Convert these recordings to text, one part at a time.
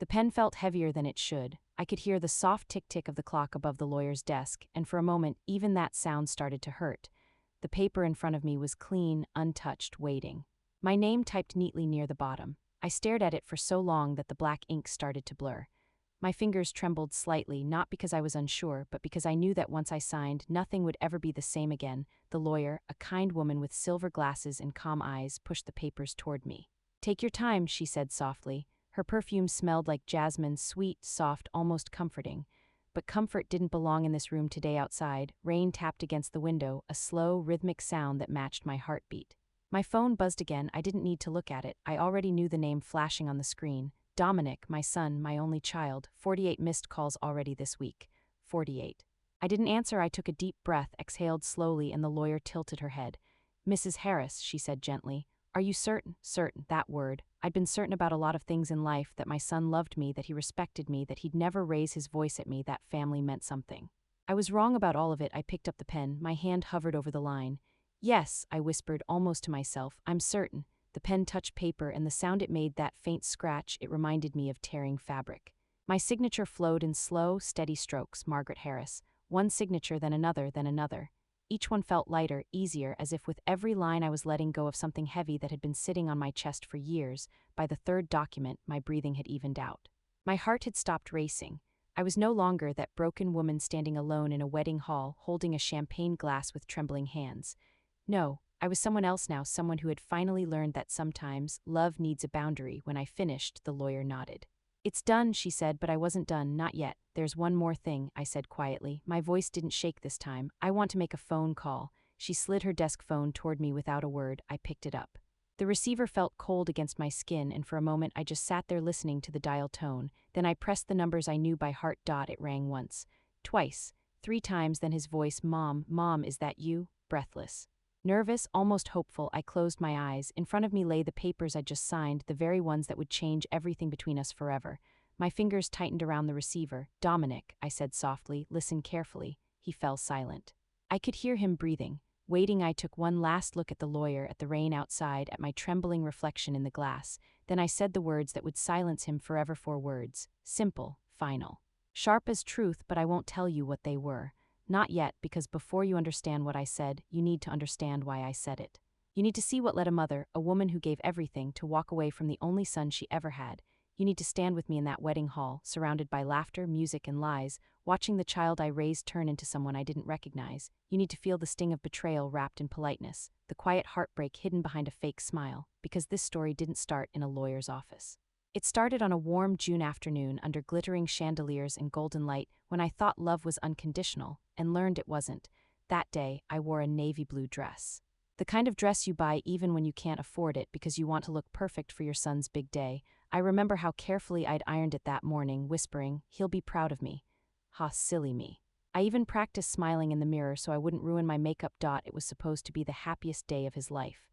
The pen felt heavier than it should. I could hear the soft tick-tick of the clock above the lawyer's desk, and for a moment, even that sound started to hurt. The paper in front of me was clean, untouched, waiting. My name typed neatly near the bottom. I stared at it for so long that the black ink started to blur. My fingers trembled slightly, not because I was unsure, but because I knew that once I signed, nothing would ever be the same again. The lawyer, a kind woman with silver glasses and calm eyes, pushed the papers toward me. "Take your time," she said softly. Her perfume smelled like jasmine, sweet, soft, almost comforting. But comfort didn't belong in this room today. Outside, rain tapped against the window, a slow, rhythmic sound that matched my heartbeat. My phone buzzed again. I didn't need to look at it. I already knew the name flashing on the screen. Dominic, my son, my only child. 48 missed calls already this week. 48. I didn't answer. I took a deep breath, exhaled slowly, and the lawyer tilted her head. "Mrs. Harris," she said gently, "are you certain?" Certain, that word. I'd been certain about a lot of things in life, that my son loved me, that he respected me, that he'd never raise his voice at me, that family meant something. I was wrong about all of it. I picked up the pen. My hand hovered over the line. "Yes," I whispered, almost to myself, "I'm certain." The pen touched paper, and the sound it made, that faint scratch, it reminded me of tearing fabric. My signature flowed in slow, steady strokes. Margaret Harris. One signature, then another, then another. Each one felt lighter, easier, as if with every line I was letting go of something heavy that had been sitting on my chest for years. By the third document, my breathing had evened out. My heart had stopped racing. I was no longer that broken woman standing alone in a wedding hall, holding a champagne glass with trembling hands. No, I was someone else now, someone who had finally learned that sometimes love needs a boundary. When I finished, the lawyer nodded. "It's done," she said, but I wasn't done, not yet. "There's one more thing," I said quietly. My voice didn't shake this time. "I want to make a phone call." She slid her desk phone toward me without a word. I picked it up. The receiver felt cold against my skin, and for a moment I just sat there listening to the dial tone. Then I pressed the numbers I knew by heart. It rang once, twice, 3 times, then his voice. "Mom, Mom, is that you?" Breathless. Nervous, almost hopeful, I closed my eyes. In front of me lay the papers I'd just signed, the very ones that would change everything between us forever. My fingers tightened around the receiver. "Dominic," I said softly, "listen carefully." He fell silent. I could hear him breathing. Waiting, I took one last look at the lawyer, at the rain outside, at my trembling reflection in the glass. Then I said the words that would silence him forever. 4 words. Simple, final. Sharp as truth, but I won't tell you what they were. Not yet, because before you understand what I said, you need to understand why I said it. You need to see what led a mother, a woman who gave everything, to walk away from the only son she ever had. You need to stand with me in that wedding hall, surrounded by laughter, music, and lies, watching the child I raised turn into someone I didn't recognize. You need to feel the sting of betrayal wrapped in politeness, the quiet heartbreak hidden behind a fake smile, because this story didn't start in a lawyer's office. It started on a warm June afternoon under glittering chandeliers and golden light, when I thought love was unconditional, and learned it wasn't. That day, I wore a navy blue dress. The kind of dress you buy even when you can't afford it because you want to look perfect for your son's big day. I remember how carefully I'd ironed it that morning, whispering, "He'll be proud of me." Ha, silly me. I even practiced smiling in the mirror so I wouldn't ruin my makeup. It was supposed to be the happiest day of his life.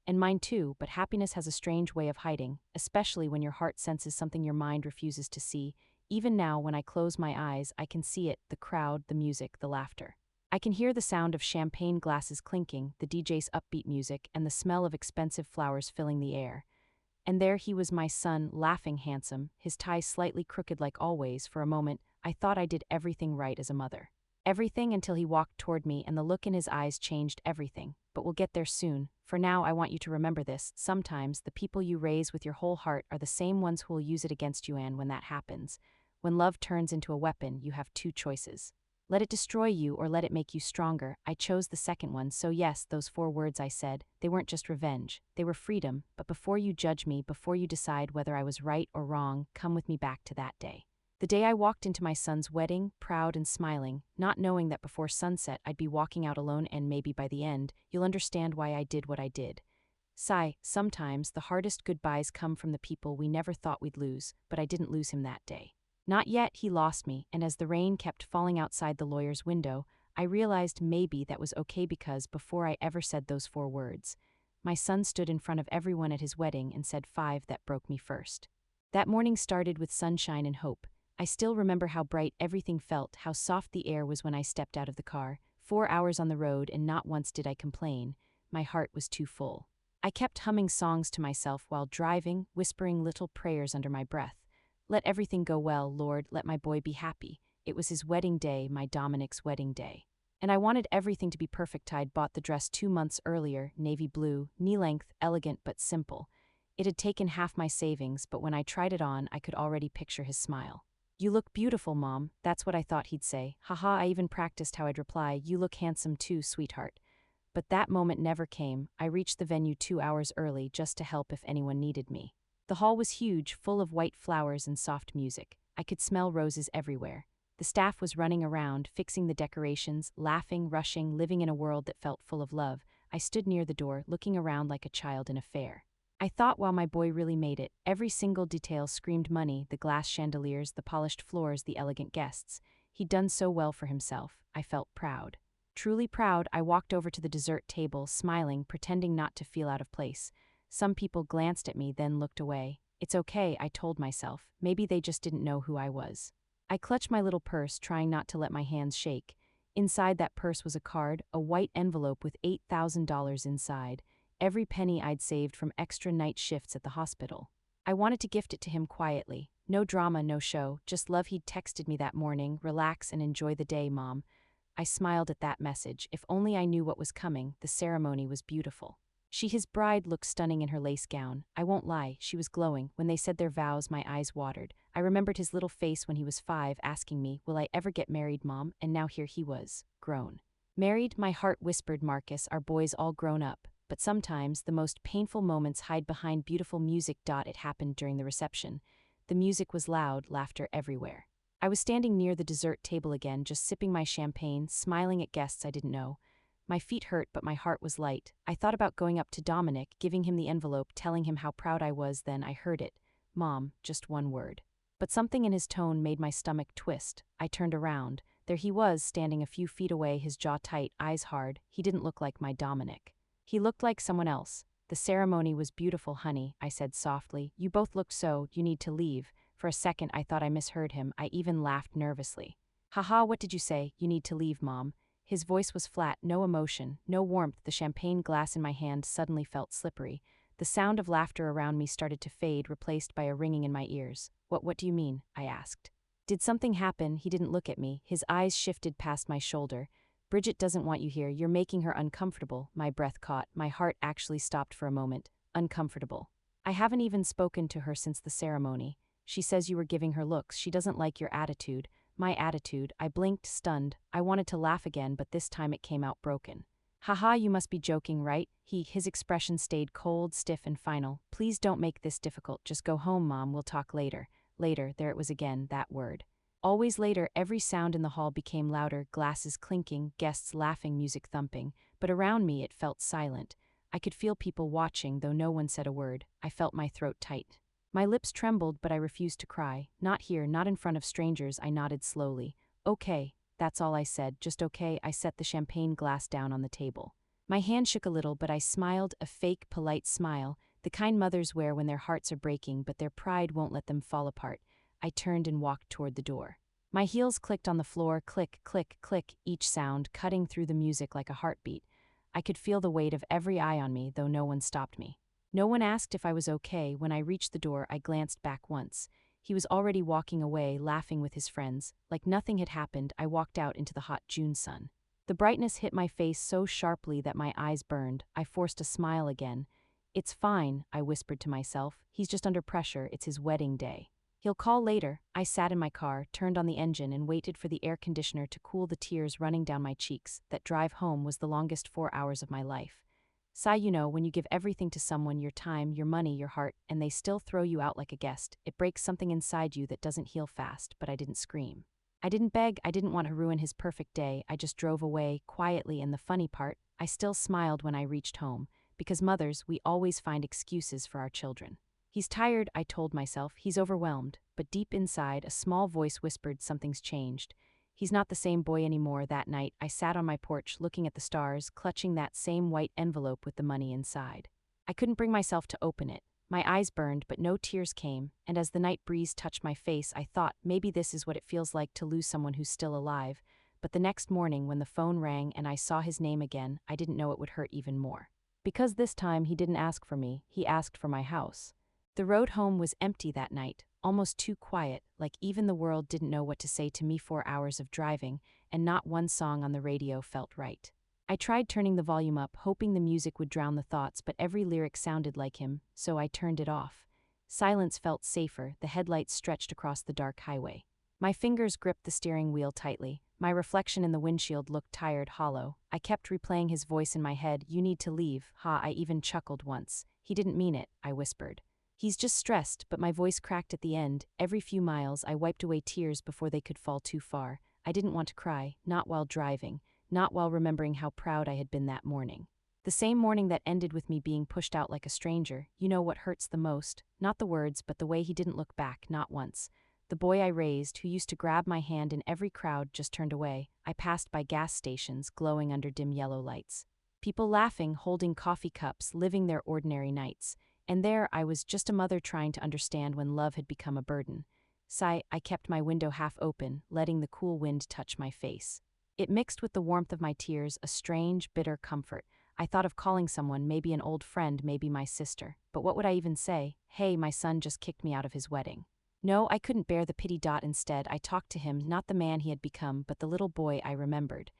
And mine too, but happiness has a strange way of hiding, especially when your heart senses something your mind refuses to see. Even now, when I close my eyes, I can see it, the crowd, the music, the laughter. I can hear the sound of champagne glasses clinking, the DJ's upbeat music, and the smell of expensive flowers filling the air. And there he was, my son, laughing, handsome, his tie slightly crooked like always. For a moment, I thought I did everything right as a mother. Everything, until he walked toward me, and the look in his eyes changed everything. But we'll get there soon. For now, I want you to remember this. Sometimes, the people you raise with your whole heart are the same ones who will use it against you, and when that happens, when love turns into a weapon, you have 2 choices. Let it destroy you or let it make you stronger. I chose the second one, so yes, those 4 words I said, they weren't just revenge, they were freedom. But before you judge me, before you decide whether I was right or wrong, come with me back to that day. The day I walked into my son's wedding, proud and smiling, not knowing that before sunset I'd be walking out alone, and maybe by the end, you'll understand why I did what I did. Sigh, sometimes the hardest goodbyes come from the people we never thought we'd lose, but I didn't lose him that day. Not yet. He lost me, and as the rain kept falling outside the lawyer's window, I realized maybe that was okay, because before I ever said those 4 words, my son stood in front of everyone at his wedding and said 5 that broke me first. That morning started with sunshine and hope. I still remember how bright everything felt, how soft the air was when I stepped out of the car. 4 hours on the road, and not once did I complain. My heart was too full. I kept humming songs to myself while driving, whispering little prayers under my breath. Let everything go well, Lord, let my boy be happy. It was his wedding day, my Dominic's wedding day. And I wanted everything to be perfect. I'd bought the dress 2 months earlier, navy blue, knee-length, elegant but simple. It had taken half my savings, but when I tried it on, I could already picture his smile. You look beautiful, Mom. That's what I thought he'd say. Haha, I even practiced how I'd reply, you look handsome too, sweetheart. But that moment never came. I reached the venue 2 hours early just to help if anyone needed me. The hall was huge, full of white flowers and soft music. I could smell roses everywhere. The staff was running around, fixing the decorations, laughing, rushing, living in a world that felt full of love. I stood near the door, looking around like a child in a fair. I thought, wow, my boy really made it. Every single detail screamed money, the glass chandeliers, the polished floors, the elegant guests. He'd done so well for himself. I felt proud. Truly proud, I walked over to the dessert table, smiling, pretending not to feel out of place. Some people glanced at me, then looked away. It's okay, I told myself. Maybe they just didn't know who I was. I clutched my little purse, trying not to let my hands shake. Inside that purse was a card, a white envelope with $8,000 inside. Every penny I'd saved from extra night shifts at the hospital. I wanted to gift it to him quietly. No drama, no show, just love. He'd texted me that morning, relax and enjoy the day, Mom. I smiled at that message. If only I knew what was coming. The ceremony was beautiful. His bride, looked stunning in her lace gown. I won't lie, she was glowing. When they said their vows, my eyes watered. I remembered his little face when he was 5, asking me, will I ever get married, Mom? And now here he was, grown. Married, my heart whispered, Marcus, our boy's all grown up. But sometimes, the most painful moments hide behind beautiful music. It happened during the reception. The music was loud, laughter everywhere. I was standing near the dessert table again, just sipping my champagne, smiling at guests I didn't know. My feet hurt, but my heart was light. I thought about going up to Dominic, giving him the envelope, telling him how proud I was. Then I heard it. Mom, just one word. But something in his tone made my stomach twist. I turned around. There he was, standing a few feet away, his jaw tight, eyes hard. He didn't look like my Dominic. He looked like someone else. The ceremony was beautiful, honey, I said softly. You both looked so, you need to leave. For a second I thought I misheard him. I even laughed nervously. Haha, what did you say? You need to leave, Mom. His voice was flat, no emotion, no warmth. The champagne glass in my hand suddenly felt slippery. The sound of laughter around me started to fade, replaced by a ringing in my ears. What do you mean? I asked. Did something happen? He didn't look at me. His eyes shifted past my shoulder. Bridget doesn't want you here. You're making her uncomfortable. My breath caught. My heart actually stopped for a moment. Uncomfortable. I haven't even spoken to her since the ceremony. She says you were giving her looks. She doesn't like your attitude. My attitude. I blinked, stunned. I wanted to laugh again, but this time it came out broken. Haha, you must be joking, right? His expression stayed cold, stiff, and final. Please don't make this difficult. Just go home, Mom. We'll talk later. Later, there it was again, that word. Always later. Every sound in the hall became louder, glasses clinking, guests laughing, music thumping. But around me it felt silent. I could feel people watching, though no one said a word. I felt my throat tight. My lips trembled, but I refused to cry. Not here, not in front of strangers. I nodded slowly. Okay, that's all I said, just okay. I set the champagne glass down on the table. My hand shook a little, but I smiled, a fake, polite smile, the kind mothers wear when their hearts are breaking, but their pride won't let them fall apart. I turned and walked toward the door. My heels clicked on the floor, click, click, click, each sound cutting through the music like a heartbeat. I could feel the weight of every eye on me, though no one stopped me. No one asked if I was okay. When I reached the door, I glanced back once. He was already walking away, laughing with his friends. Like nothing had happened, I walked out into the hot June sun. The brightness hit my face so sharply that my eyes burned. I forced a smile again. It's fine, I whispered to myself. He's just under pressure. It's his wedding day. He'll call later. I sat in my car, turned on the engine, and waited for the air conditioner to cool the tears running down my cheeks. That drive home was the longest 4 hours of my life. Sigh, you know, when you give everything to someone, your time, your money, your heart, and they still throw you out like a guest, it breaks something inside you that doesn't heal fast. But I didn't scream. I didn't beg. I didn't want to ruin his perfect day. I just drove away, quietly, and the funny part, I still smiled when I reached home, because mothers, we always find excuses for our children. He's tired, I told myself. He's overwhelmed. But deep inside, a small voice whispered something's changed. He's not the same boy anymore. That night, I sat on my porch looking at the stars, clutching that same white envelope with the money inside. I couldn't bring myself to open it. My eyes burned, but no tears came, and as the night breeze touched my face, I thought, maybe this is what it feels like to lose someone who's still alive. But the next morning, when the phone rang and I saw his name again, I didn't know it would hurt even more. Because this time he didn't ask for me, he asked for my house. The road home was empty that night. almost too quiet, like even the world didn't know what to say to me. 4 hours of driving, and not one song on the radio felt right. I tried turning the volume up, hoping the music would drown the thoughts, but every lyric sounded like him, so I turned it off. Silence felt safer, the headlights stretched across the dark highway. My fingers gripped the steering wheel tightly. My reflection in the windshield looked tired, hollow. I kept replaying his voice in my head. "You need to leave." Ha, I even chuckled once. "He didn't mean it," I whispered. "He's just stressed," but my voice cracked at the end. Every few miles, I wiped away tears before they could fall too far. I didn't want to cry, not while driving, not while remembering how proud I had been that morning. The same morning that ended with me being pushed out like a stranger. You know what hurts the most? Not the words, but the way he didn't look back, not once. The boy I raised, who used to grab my hand in every crowd, just turned away. I passed by gas stations, glowing under dim yellow lights. People laughing, holding coffee cups, living their ordinary nights. And there I was, just a mother trying to understand when love had become a burden. Sigh, I kept my window half open, letting the cool wind touch my face. It mixed with the warmth of my tears, a strange, bitter comfort. I thought of calling someone, maybe an old friend, maybe my sister. But what would I even say? Hey, my son just kicked me out of his wedding. No, I couldn't bear the pity. Instead, I talked to him, not the man he had become, but the little boy I remembered.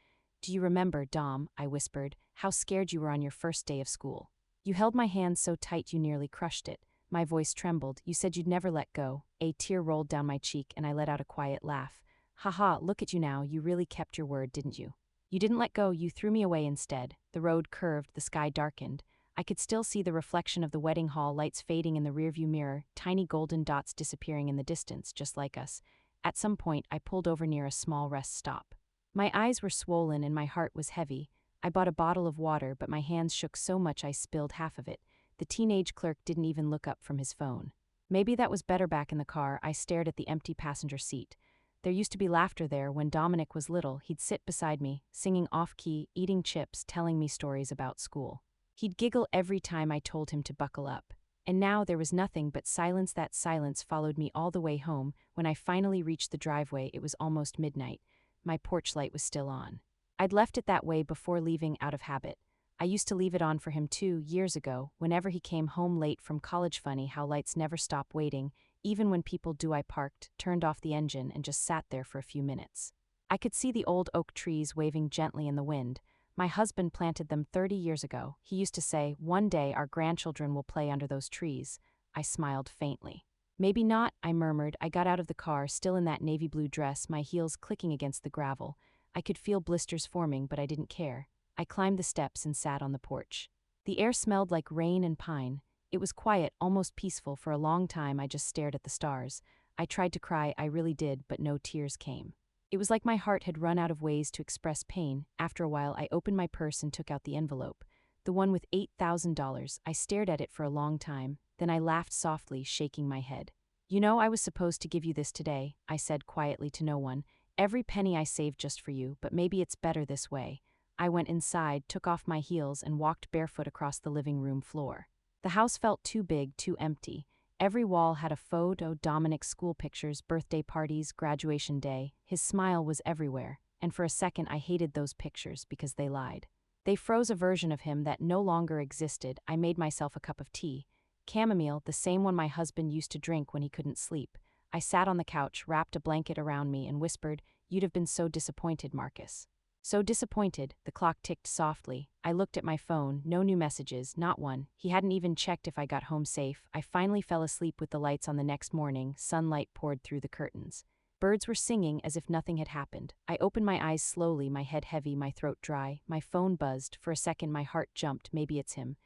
"Do you remember, Dom," I whispered, "how scared you were on your first day of school? You held my hand so tight you nearly crushed it." My voice trembled. "You said you'd never let go." A tear rolled down my cheek, and I let out a quiet laugh. "Haha, look at you now, you really kept your word, didn't you? You didn't let go, you threw me away instead." The road curved, the sky darkened. I could still see the reflection of the wedding hall lights fading in the rearview mirror, tiny golden dots disappearing in the distance, just like us. At some point, I pulled over near a small rest stop. My eyes were swollen and my heart was heavy. I bought a bottle of water, but my hands shook so much I spilled half of it. The teenage clerk didn't even look up from his phone. Maybe that was better. Back in the car, I stared at the empty passenger seat. There used to be laughter there. When Dominic was little, he'd sit beside me, singing off-key, eating chips, telling me stories about school. He'd giggle every time I told him to buckle up. And now there was nothing but silence. That silence followed me all the way home. When I finally reached the driveway, it was almost midnight. My porch light was still on. I'd left it that way before leaving, out of habit. I used to leave it on for him too, years ago, whenever he came home late from college. Funny how lights never stop waiting, even when people do. I parked, turned off the engine, and just sat there for a few minutes. I could see the old oak trees waving gently in the wind. My husband planted them 30 years ago. He used to say, "One day our grandchildren will play under those trees." I smiled faintly. "Maybe not," I murmured. I got out of the car, still in that navy blue dress, my heels clicking against the gravel. I could feel blisters forming, but I didn't care. I climbed the steps and sat on the porch. The air smelled like rain and pine. It was quiet, almost peaceful. For a long time I just stared at the stars. I tried to cry, I really did, but no tears came. It was like my heart had run out of ways to express pain. After a while, I opened my purse and took out the envelope. The one with $8,000. I stared at it for a long time. Then I laughed softly, shaking my head. "You know, I was supposed to give you this today," I said quietly to no one. "Every penny I saved just for you, but maybe it's better this way." I went inside, took off my heels, and walked barefoot across the living room floor. The house felt too big, too empty. Every wall had a photo, Dominic's school pictures, birthday parties, graduation day. His smile was everywhere, and for a second I hated those pictures because they lied. They froze a version of him that no longer existed. I made myself a cup of tea. Chamomile, the same one my husband used to drink when he couldn't sleep. I sat on the couch, wrapped a blanket around me, and whispered, "You'd have been so disappointed, Marcus." So disappointed. The clock ticked softly. I looked at my phone, no new messages, not one. He hadn't even checked if I got home safe. I finally fell asleep with the lights on the next morning. Sunlight poured through the curtains. Birds were singing as if nothing had happened. I opened my eyes slowly, my head heavy, my throat dry. My phone buzzed. For a second my heart jumped. Maybe it's him.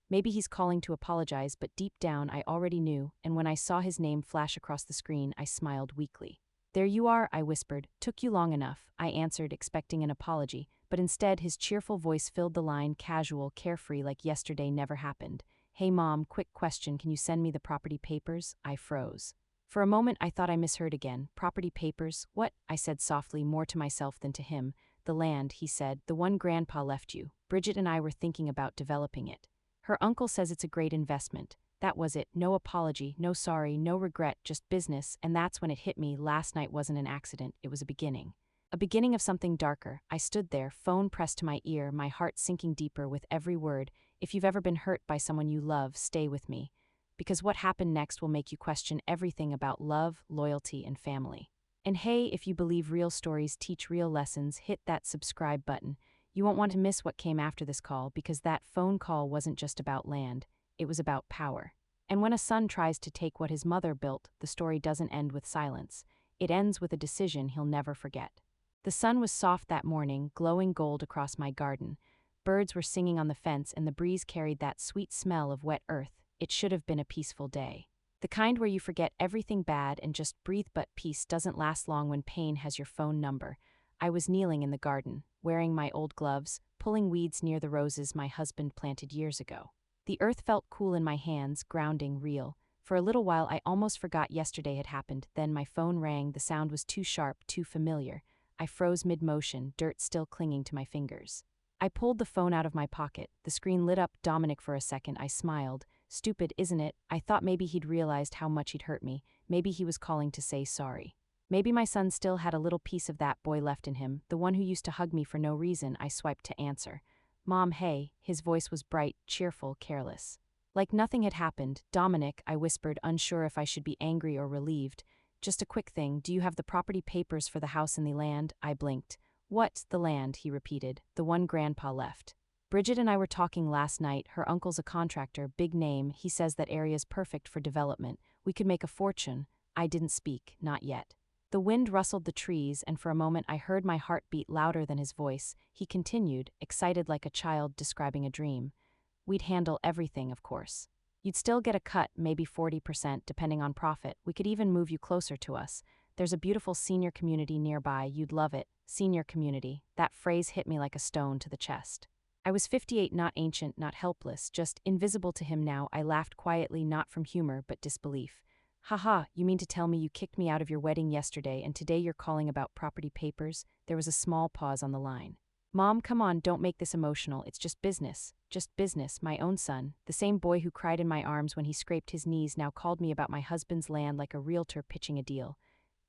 Maybe he's calling to apologize, but deep down I already knew, and when I saw his name flash across the screen, I smiled weakly. "There you are," I whispered. "Took you long enough," I answered, expecting an apology, but instead his cheerful voice filled the line, casual, carefree, like yesterday never happened. "Hey Mom, quick question, can you send me the property papers?" I froze. For a moment I thought I misheard again. "Property papers? What?" I said softly, more to myself than to him. "The land," he said, "the one Grandpa left you. Bridget and I were thinking about developing it. Her uncle says it's a great investment." That was it. No apology, no sorry, no regret, just business. And that's when it hit me. Last night wasn't an accident, it was a beginning. A beginning of something darker. I stood there, phone pressed to my ear, my heart sinking deeper with every word. "If you've ever been hurt by someone you love, stay with me." because what happened next will make you question everything about love, loyalty, and family. And hey, if you believe real stories teach real lessons, hit that subscribe button. You won't want to miss what came after this call, because that phone call wasn't just about land, it was about power. And when a son tries to take what his mother built, the story doesn't end with silence. It ends with a decision he'll never forget. The sun was soft that morning, glowing gold across my garden. Birds were singing on the fence, and the breeze carried that sweet smell of wet earth. It should have been a peaceful day. The kind where you forget everything bad and just breathe, but peace doesn't last long when pain has your phone number. I was kneeling in the garden, wearing my old gloves, pulling weeds near the roses my husband planted years ago. The earth felt cool in my hands, grounding, real. For a little while I almost forgot yesterday had happened, then my phone rang. The sound was too sharp, too familiar. I froze mid-motion, dirt still clinging to my fingers. I pulled the phone out of my pocket. The screen lit up. Dominic. For a second I smiled. Stupid, isn't it? I thought maybe he'd realized how much he'd hurt me. Maybe he was calling to say sorry. Maybe my son still had a little piece of that boy left in him, the one who used to hug me for no reason. I swiped to answer. Mom, hey. His voice was bright, cheerful, careless. Like nothing had happened. Dominic, I whispered, unsure if I should be angry or relieved. Just a quick thing, do you have the property papers for the house and the land? I blinked. What, the land? He repeated. The one Grandpa left. Bridget and I were talking last night. Her uncle's a contractor, big name. He says that area's perfect for development. We could make a fortune. I didn't speak, not yet. The wind rustled the trees, and for a moment I heard my heart beat louder than his voice. He continued, excited like a child describing a dream. We'd handle everything, of course. You'd still get a cut, maybe 40%, depending on profit. We could even move you closer to us. There's a beautiful senior community nearby. You'd love it. Senior community. That phrase hit me like a stone to the chest. I was 58, not ancient, not helpless, just invisible to him now. I laughed quietly, not from humor, but disbelief. Haha, you mean to tell me you kicked me out of your wedding yesterday and today you're calling about property papers? There was a small pause on the line. Mom, come on, don't make this emotional. It's just business. Just business. My own son, the same boy who cried in my arms when he scraped his knees, now called me about my husband's land like a realtor pitching a deal.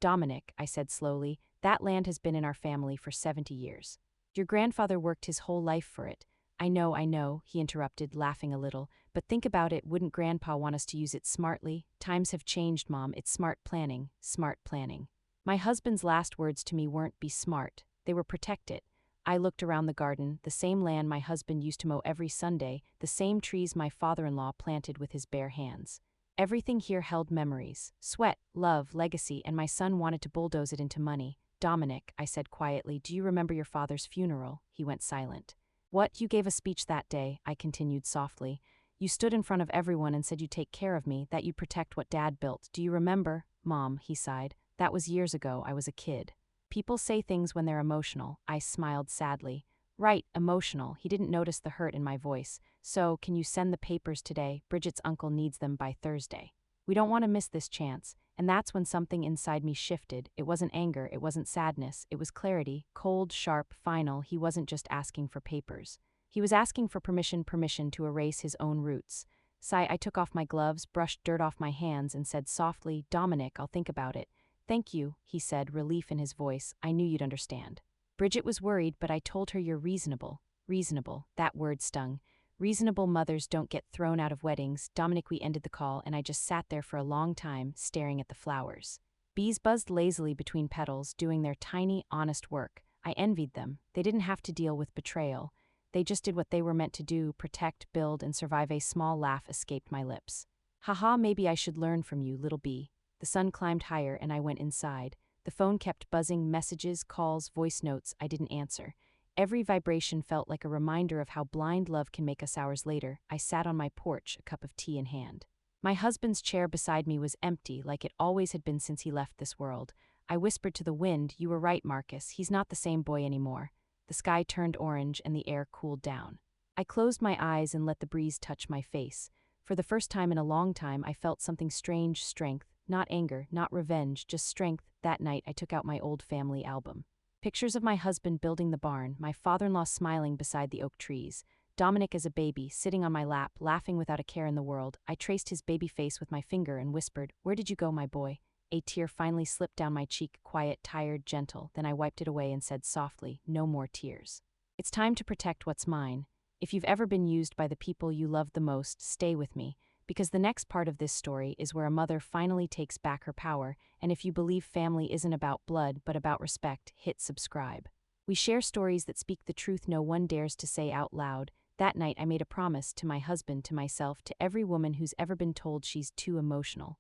Dominic, I said slowly, that land has been in our family for 70 years. Your grandfather worked his whole life for it. I know, he interrupted, laughing a little, but think about it, wouldn't Grandpa want us to use it smartly? Times have changed, Mom, it's smart planning, smart planning. My husband's last words to me weren't be smart, they were protect it. I looked around the garden, the same land my husband used to mow every Sunday, the same trees my father-in-law planted with his bare hands. Everything here held memories, sweat, love, legacy, and my son wanted to bulldoze it into money. Dominic, I said quietly, do you remember your father's funeral? He went silent. What, you gave a speech that day, I continued softly. You stood in front of everyone and said you'd take care of me, that you'd protect what Dad built. Do you remember? Mom, he sighed. That was years ago, I was a kid. People say things when they're emotional. I smiled sadly. Right, emotional. He didn't notice the hurt in my voice. So, can you send the papers today? Bridget's uncle needs them by Thursday. We don't want to miss this chance. And that's when something inside me shifted. It wasn't anger, it wasn't sadness, it was clarity, cold, sharp, final. He wasn't just asking for papers. He was asking for permission to erase his own roots. Sigh, I took off my gloves, brushed dirt off my hands, and said softly, Dominic, I'll think about it. Thank you, he said, relief in his voice. I knew you'd understand. Bridget was worried, but I told her you're reasonable. Reasonable, that word stung. Reasonable mothers don't get thrown out of weddings. Dominic, we ended the call, and I just sat there for a long time, staring at the flowers. Bees buzzed lazily between petals, doing their tiny, honest work. I envied them. They didn't have to deal with betrayal. They just did what they were meant to do, protect, build, and survive. A small laugh escaped my lips. Haha, maybe I should learn from you, little bee. The sun climbed higher, and I went inside. The phone kept buzzing, messages, calls, voice notes. I didn't answer. Every vibration felt like a reminder of how blind love can make us. Hours later, I sat on my porch, a cup of tea in hand. My husband's chair beside me was empty, like it always had been since he left this world. I whispered to the wind, you were right, Marcus, he's not the same boy anymore. The sky turned orange and the air cooled down. I closed my eyes and let the breeze touch my face. For the first time in a long time, I felt something strange, strength, not anger, not revenge, just strength. That night, I took out my old family album. Pictures of my husband building the barn, my father-in-law smiling beside the oak trees, Dominic as a baby, sitting on my lap, laughing without a care in the world. I traced his baby face with my finger and whispered, where did you go, my boy? A tear finally slipped down my cheek, quiet, tired, gentle. Then I wiped it away and said softly, no more tears. It's time to protect what's mine. If you've ever been used by the people you loved the most, stay with me. because the next part of this story is where a mother finally takes back her power, and if you believe family isn't about blood but about respect, hit subscribe. We share stories that speak the truth no one dares to say out loud. That night I made a promise to my husband, to myself, to every woman who's ever been told she's too emotional.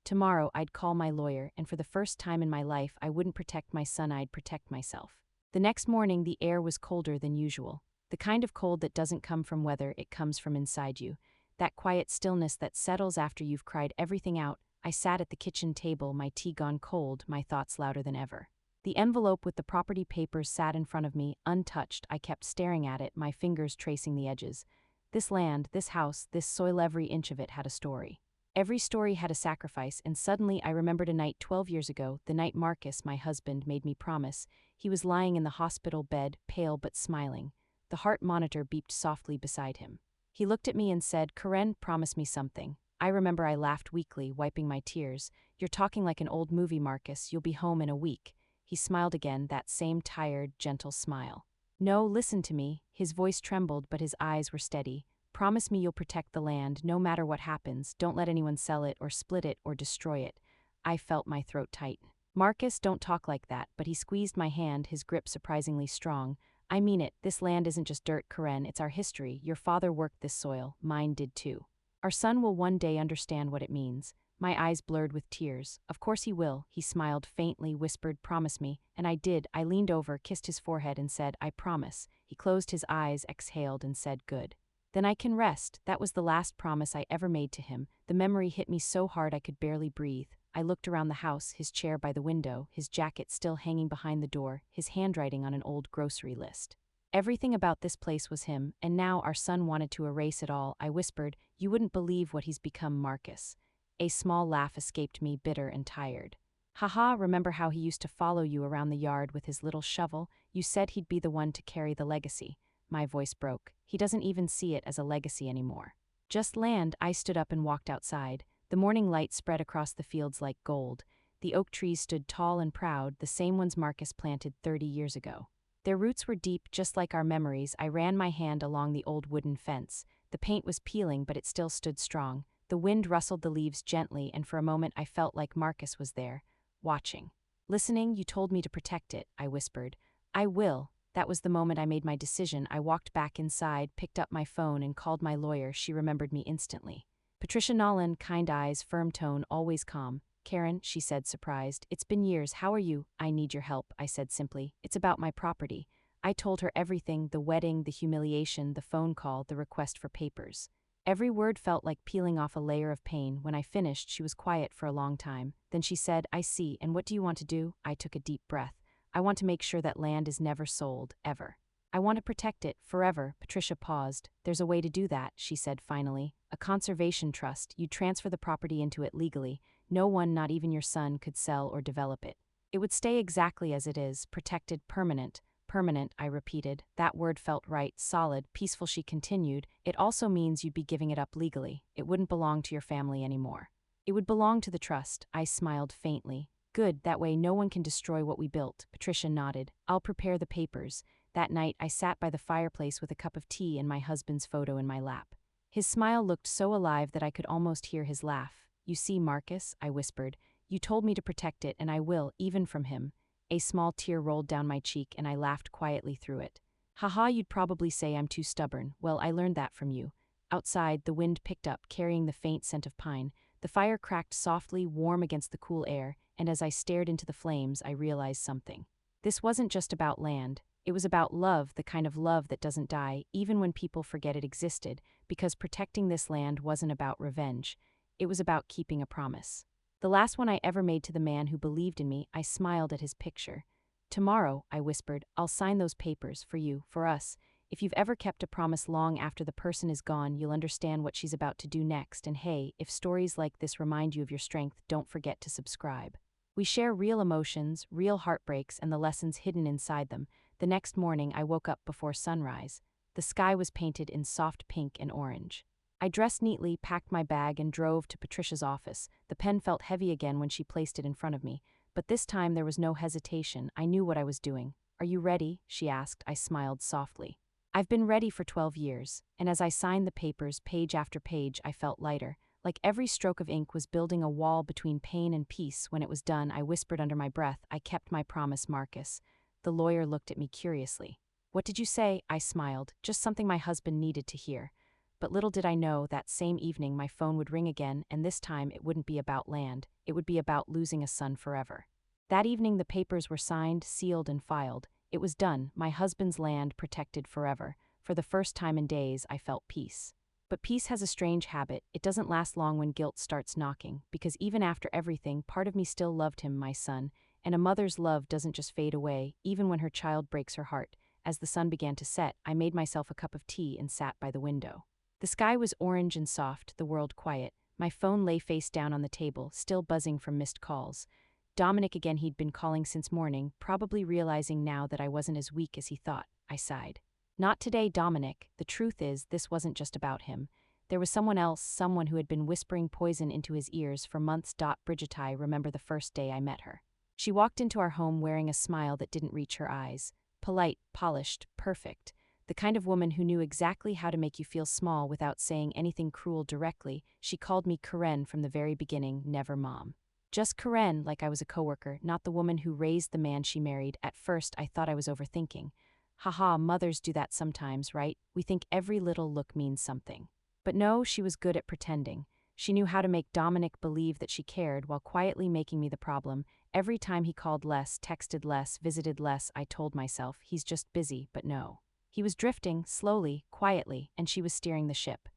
Tomorrow I'd call my lawyer, and for the first time in my life I wouldn't protect my son, I'd protect myself. The next morning the air was colder than usual. The kind of cold that doesn't come from weather, it comes from inside you. That quiet stillness that settles after you've cried everything out. I sat at the kitchen table, my tea gone cold, my thoughts louder than ever. The envelope with the property papers sat in front of me, untouched. I kept staring at it, my fingers tracing the edges. This land, this house, this soil, every inch of it had a story. Every story had a sacrifice, and suddenly I remembered a night 12 years ago, the night Marcus, my husband, made me promise. He was lying in the hospital bed, pale but smiling. The heart monitor beeped softly beside him. He looked at me and said, "Karen, promise me something." I remember I laughed weakly, wiping my tears. "You're talking like an old movie, Marcus. You'll be home in a week." He smiled again, that same tired, gentle smile. "No, listen to me." His voice trembled, but his eyes were steady. "Promise me you'll protect the land, no matter what happens. Don't let anyone sell it or split it or destroy it." I felt my throat tighten. "Marcus, don't talk like that," but he squeezed my hand, his grip surprisingly strong. "I mean it. This land isn't just dirt, Karen. It's our history. Your father worked this soil. Mine did too. Our son will one day understand what it means." My eyes blurred with tears. "Of course he will." He smiled faintly, whispered, "Promise me." And I did. I leaned over, kissed his forehead, and said, "I promise." He closed his eyes, exhaled, and said, "Good. Then I can rest." That was the last promise I ever made to him. The memory hit me so hard I could barely breathe. I looked around the house, his chair by the window, his jacket still hanging behind the door, his handwriting on an old grocery list. Everything about this place was him, and now our son wanted to erase it all. I whispered, "You wouldn't believe what he's become, Marcus." A small laugh escaped me, bitter and tired. "Haha, remember how he used to follow you around the yard with his little shovel? You said he'd be the one to carry the legacy." My voice broke. "He doesn't even see it as a legacy anymore. Just land." I stood up and walked outside. The morning light spread across the fields like gold. The oak trees stood tall and proud, the same ones Marcus planted 30 years ago. Their roots were deep, just like our memories. I ran my hand along the old wooden fence. The paint was peeling, but it still stood strong. The wind rustled the leaves gently, and for a moment I felt like Marcus was there, watching. "Listening, you told me to protect it," I whispered. "I will." That was the moment I made my decision. I walked back inside, picked up my phone, and called my lawyer. She remembered me instantly. Patricia Nolan, kind eyes, firm tone, always calm. "Karen," she said, surprised. "It's been years. How are you?" "I need your help," I said simply. "It's about my property." I told her everything, the wedding, the humiliation, the phone call, the request for papers. Every word felt like peeling off a layer of pain. When I finished, she was quiet for a long time. Then she said, "I see, and what do you want to do?" I took a deep breath. "I want to make sure that land is never sold, ever. I want to protect it, forever." Patricia paused. "There's a way to do that," she said finally. "A conservation trust. You transfer the property into it legally. No one, not even your son, could sell or develop it. It would stay exactly as it is, protected, permanent." "Permanent," I repeated. That word felt right, solid, peaceful. She continued, "It also means you'd be giving it up legally. It wouldn't belong to your family anymore. It would belong to the trust." I smiled faintly. "Good, that way no one can destroy what we built." Patricia nodded. "I'll prepare the papers." That night, I sat by the fireplace with a cup of tea and my husband's photo in my lap. His smile looked so alive that I could almost hear his laugh. "You see, Marcus," I whispered, "you told me to protect it, and I will, even from him." A small tear rolled down my cheek, and I laughed quietly through it. "Haha, you'd probably say I'm too stubborn. Well, I learned that from you." Outside, the wind picked up, carrying the faint scent of pine. The fire cracked softly, warm against the cool air, and as I stared into the flames, I realized something. This wasn't just about land. It was about love, the kind of love that doesn't die, even when people forget it existed, because protecting this land wasn't about revenge. It was about keeping a promise. The last one I ever made to the man who believed in me. I smiled at his picture. "Tomorrow," I whispered, "I'll sign those papers, for you, for us. If you've ever kept a promise long after the person is gone, you'll understand what she's about to do next. And hey, if stories like this remind you of your strength, don't forget to subscribe." We share real emotions, real heartbreaks, and the lessons hidden inside them. The next morning, I woke up before sunrise. The sky was painted in soft pink and orange. I dressed neatly, packed my bag, and drove to Patricia's office. The pen felt heavy again when she placed it in front of me. But this time there was no hesitation. I knew what I was doing. "Are you ready?" she asked. I smiled softly. "I've been ready for 12 years." And as I signed the papers, page after page, I felt lighter. Like every stroke of ink was building a wall between pain and peace. When it was done, I whispered under my breath, "I kept my promise, Marcus." The lawyer looked at me curiously. "What did you say?" I smiled. "Just something my husband needed to hear." But little did I know that same evening my phone would ring again, and this time it wouldn't be about land, it would be about losing a son forever. That evening the papers were signed, sealed, and filed. It was done, my husband's land protected forever. For the first time in days, I felt peace. But peace has a strange habit. It doesn't last long when guilt starts knocking, because even after everything, part of me still loved him, my son, and a mother's love doesn't just fade away, even when her child breaks her heart. As the sun began to set, I made myself a cup of tea and sat by the window. The sky was orange and soft, the world quiet. My phone lay face down on the table, still buzzing from missed calls. Dominic again, he'd been calling since morning, probably realizing now that I wasn't as weak as he thought. I sighed. "Not today, Dominic. The truth is, this wasn't just about him. There was someone else, someone who had been whispering poison into his ears for months. Bridget, I remember the first day I met her. She walked into our home wearing a smile that didn't reach her eyes. Polite, polished, perfect. The kind of woman who knew exactly how to make you feel small without saying anything cruel directly. She called me Karen from the very beginning, never Mom. Just Karen, like I was a coworker, not the woman who raised the man she married. At first, I thought I was overthinking. Haha, mothers do that sometimes, right? We think every little look means something. But no, she was good at pretending. She knew how to make Dominic believe that she cared while quietly making me the problem. Every time he called less, texted less, visited less, I told myself, he's just busy, but no. He was drifting, slowly, quietly, and she was steering the ship.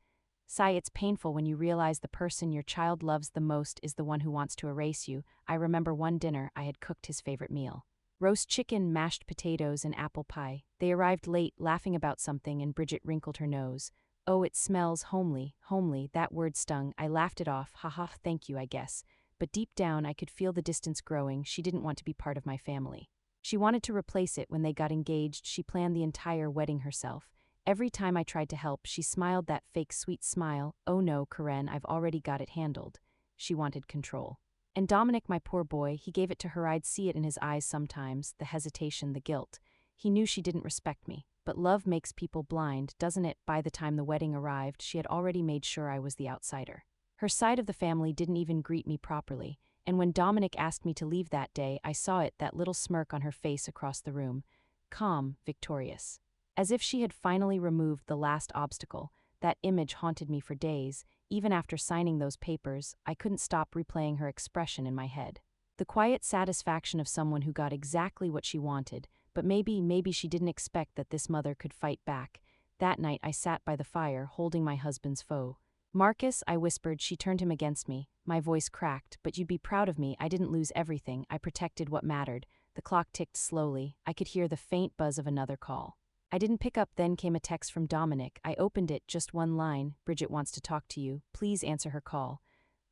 Sigh, it's painful when you realize the person your child loves the most is the one who wants to erase you. I remember one dinner I had cooked his favorite meal. Roast chicken, mashed potatoes, and apple pie. They arrived late, laughing about something, and Bridget wrinkled her nose. "Oh, it smells homely, homely." That word stung. I laughed it off. Haha, thank you, I guess. But deep down, I could feel the distance growing. She didn't want to be part of my family. She wanted to replace it. When they got engaged, she planned the entire wedding herself. Every time I tried to help, she smiled that fake sweet smile. "Oh no, Karen, I've already got it handled." She wanted control. And Dominic, my poor boy, he gave it to her. I'd see it in his eyes sometimes, the hesitation, the guilt. He knew she didn't respect me. But love makes people blind, doesn't it? By the time the wedding arrived, she had already made sure I was the outsider. Her side of the family didn't even greet me properly, and when Dominic asked me to leave that day, I saw it, that little smirk on her face across the room. Calm, victorious. As if she had finally removed the last obstacle. That image haunted me for days. Even after signing those papers, I couldn't stop replaying her expression in my head. The quiet satisfaction of someone who got exactly what she wanted, but maybe she didn't expect that this mother could fight back. That night I sat by the fire, holding my husband's foe. "Marcus," I whispered. She turned him against me. My voice cracked. "But you'd be proud of me. I didn't lose everything. I protected what mattered." The clock ticked slowly. I could hear the faint buzz of another call. I didn't pick up. Then came a text from Dominic. I opened it, just one line. "Bridget wants to talk to you. Please answer her call."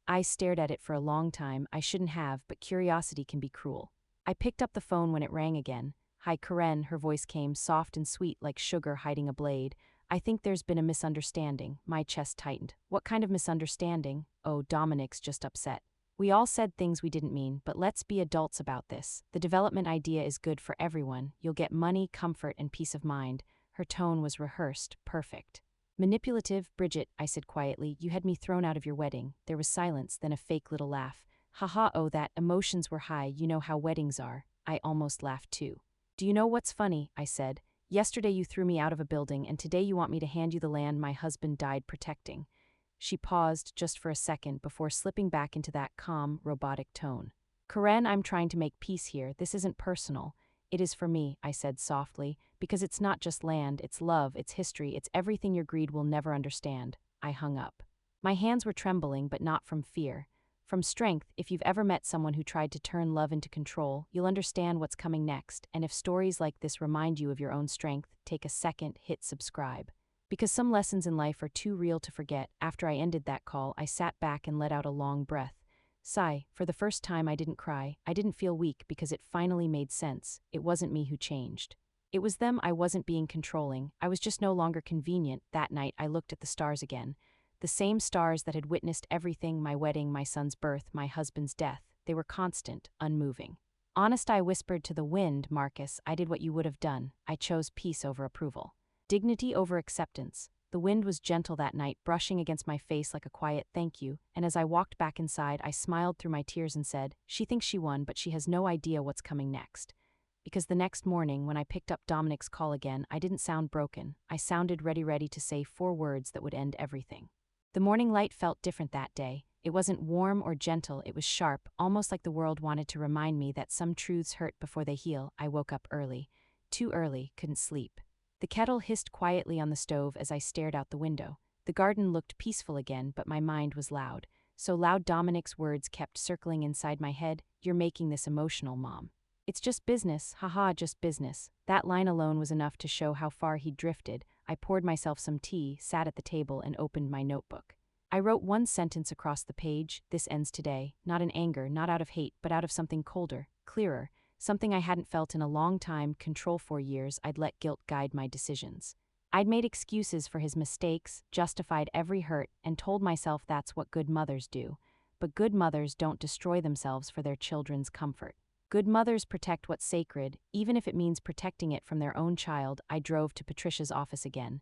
I stared at it for a long time. I shouldn't have, but curiosity can be cruel. I picked up the phone when it rang again. "Hi, Karen," her voice came, soft and sweet like sugar hiding a blade. "I think there's been a misunderstanding." My chest tightened. "What kind of misunderstanding?" "Oh, Dominic's just upset. We all said things we didn't mean, but let's be adults about this. The development idea is good for everyone. You'll get money, comfort, and peace of mind." Her tone was rehearsed, perfect. "Manipulative, Bridget," I said quietly. "You had me thrown out of your wedding." There was silence, then a fake little laugh. "Haha, oh that." Emotions were high. You know how weddings are. I almost laughed too. "Do you know what's funny?" I said. "Yesterday you threw me out of a building, and today you want me to hand you the land my husband died protecting." She paused just for a second before slipping back into that calm, robotic tone. "Karen, I'm trying to make peace here. This isn't personal. It is for me," I said softly, "because it's not just land, it's love, it's history, it's everything your greed will never understand." I hung up. My hands were trembling, but not from fear. From strength. If you've ever met someone who tried to turn love into control, you'll understand what's coming next. And if stories like this remind you of your own strength, take a second, hit subscribe. Because some lessons in life are too real to forget. After I ended that call, I sat back and let out a long breath. Sigh. For the first time I didn't cry. I didn't feel weak because it finally made sense. It wasn't me who changed. It was them. I wasn't being controlling. I was just no longer convenient. That night I looked at the stars again. The same stars that had witnessed everything: my wedding, my son's birth, my husband's death. They were constant, unmoving. "Honest," I whispered to the wind. "Marcus, I did what you would have done. I chose peace over approval. Dignity over acceptance." The wind was gentle that night, brushing against my face like a quiet thank you, and as I walked back inside, I smiled through my tears and said, "She thinks she won, but she has no idea what's coming next." Because the next morning, when I picked up Dominic's call again, I didn't sound broken. I sounded ready to say 4 words that would end everything. The morning light felt different that day. It wasn't warm or gentle, it was sharp, almost like the world wanted to remind me that some truths hurt before they heal. I woke up early. Too early, couldn't sleep. The kettle hissed quietly on the stove as I stared out the window. The garden looked peaceful again, but my mind was loud. So loud Dominic's words kept circling inside my head. "You're making this emotional, Mom." "It's just business, haha, just business." That line alone was enough to show how far he'd drifted. I poured myself some tea, sat at the table, and opened my notebook. I wrote one sentence across the page: "This ends today," not in anger, not out of hate, but out of something colder, clearer, something I hadn't felt in a long time. Control. For years, I'd let guilt guide my decisions. I'd made excuses for his mistakes, justified every hurt, and told myself that's what good mothers do. But good mothers don't destroy themselves for their children's comfort. Good mothers protect what's sacred, even if it means protecting it from their own child. I drove to Patricia's office again.